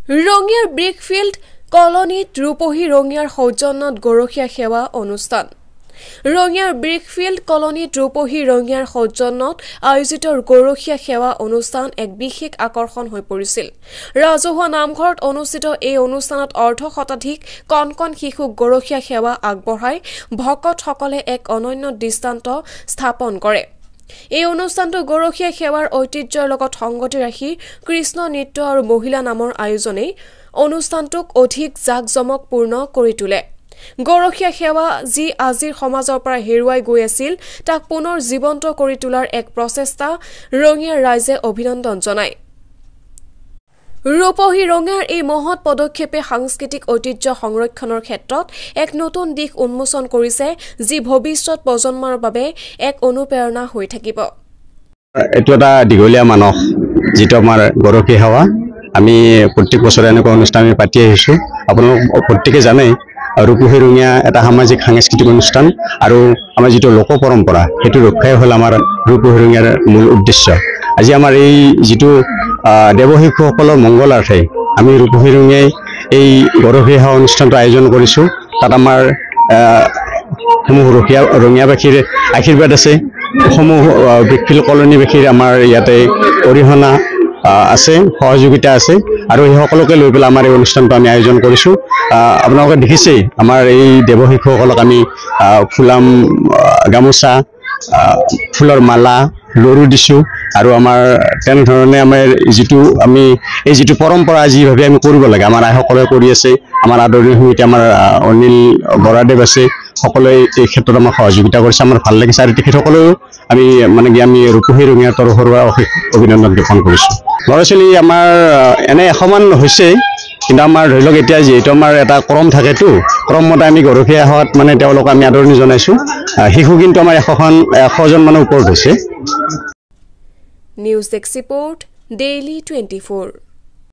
ৰঙিয়াৰ ব্ৰিকফিল্ড কলনীত ৰূপহী ৰঙিয়াৰ সৌজন্যত গৰখীয়া সেৱা অনুষ্ঠান। ৰঙিয়াৰ ব্ৰিকফিল্ড কলনীত ৰূপহী ৰঙিয়াৰ সৌজন্যত আয়োজিত গৰখীয়া সেৱা অনুষ্ঠান এক বিশেষ আকৰ্ষণ হৈ পৰিছিল। ৰাজহুৱা নামঘৰত অনুষ্ঠিত এই অনুষ্ঠানত অৰ্ধশতাধিক কণ শিশুক গৰখীয়া সেৱা আগবঢ়াই ভকতসকলে এক অনন্য দৃষ্টান্ত স্থাপন কৰে। এই অনুষ্ঠানটো গৰখীয়া সেৱাৰ ঐতিহ্যৰ লগত সংগতি ৰাখি কৃষ্ণ নৃত্য আৰু মহিলা নামৰ আয়োজনে অনুষ্ঠানটোক অধিক জাকজমকপূৰ্ণ কৰি তোলে। গৰখীয়া সেৱা যি আজিৰ সমাজৰ পৰা হেৰুৱাই গৈ আছিল তাক পুনৰ জীৱন্ত কৰি তোলাৰ এক প্ৰচেষ্টা ৰঙিয়াৰ ৰাইজে অভিনন্দন জনায়। ৰূপহী ৰঙিয়াৰ এই মহৎ পদক্ষেপে সাংস্কৃতিক ঐতিহ্য সংৰক্ষণৰ ক্ষেত্ৰত এক নতুন দিশ উন্মোচন কৰিছে, যি ভৱিষ্যত প্ৰজন্মৰ বাবে এক অনুপ্ৰেৰণা হৈ থাকিব। এইটো এটা দীঘলীয়া মানস, যিটো আমাৰ গৰখীয়া সেৱা। আমি প্ৰত্যেক বছৰে এনেকুৱা অনুষ্ঠান আমি পাতি আহিছোঁ। আপোনালোক প্ৰত্যেকে জানে ৰূপহী ৰঙিয়া এটা সামাজিক সাংস্কৃতিক অনুষ্ঠান, আৰু আমাৰ যিটো লোক পৰম্পৰা সেইটো ৰক্ষাই হ'ল আমাৰ ৰূপহী ৰঙিয়াৰ মূল উদ্দেশ্য। আজি আমাৰ এই যিটো দেৱশিশুসকলৰ মংগলাৰ্থে আমি ৰূপহী ৰঙিয়াই এই গৰখীয়া সেৱা অনুষ্ঠানটো আয়োজন কৰিছোঁ। তাত আমাৰ সমূহ ৰঙিয়াবাসীৰ আশীৰ্বাদ আছে, সমূহ ব্ৰিকফিল্ড কলনীবাসীৰ আমাৰ ইয়াতে অৰিহণা আছে, সহযোগিতা আছে, আৰু সেই সকলোকে লৈ পেলাই আমাৰ এই অনুষ্ঠানটো আমি আয়োজন কৰিছোঁ। আপোনালোকে দেখিছেই আমাৰ এই দেৱশিশুসকলক আমি ফুলাম গামোচা, ফুলৰ মালা, লৰু দিছোঁ, আৰু আমাৰ তেনেধৰণে আমাৰ যিটো পৰম্পৰা যিভাৱে আমি কৰিব লাগে আমাৰ আইসকলে কৰি আছে। আমাৰ আদৰণীয় সমিতি আমাৰ অনিল বৰাদেৱ আছে, সকলোৱে এই ক্ষেত্ৰত আমাক সহযোগিতা কৰিছে। আমাৰ ভাল লাগিছে, আৰু তেখেতসকলেও আমি ৰূপহী ৰঙিয়াৰ তৰফৰ পৰা অভিনন্দন জ্ঞাপন কৰিছোঁ। ল'ৰা ছোৱালী আমাৰ এনে 100 মান হৈছে, কিন্তু আমাৰ ধৰি লওক এতিয়া যিহেতু আমাৰ এটা ক্ৰম থাকেতো, ক্ৰমমতে আমি গৰখীয়া সেৱাত তেওঁলোকক আমি আদৰণি জনাইছোঁ। শিশু কিন্তু আমাৰ 100জন মানৰ ওপৰত হৈছে। News desk report, daily 24।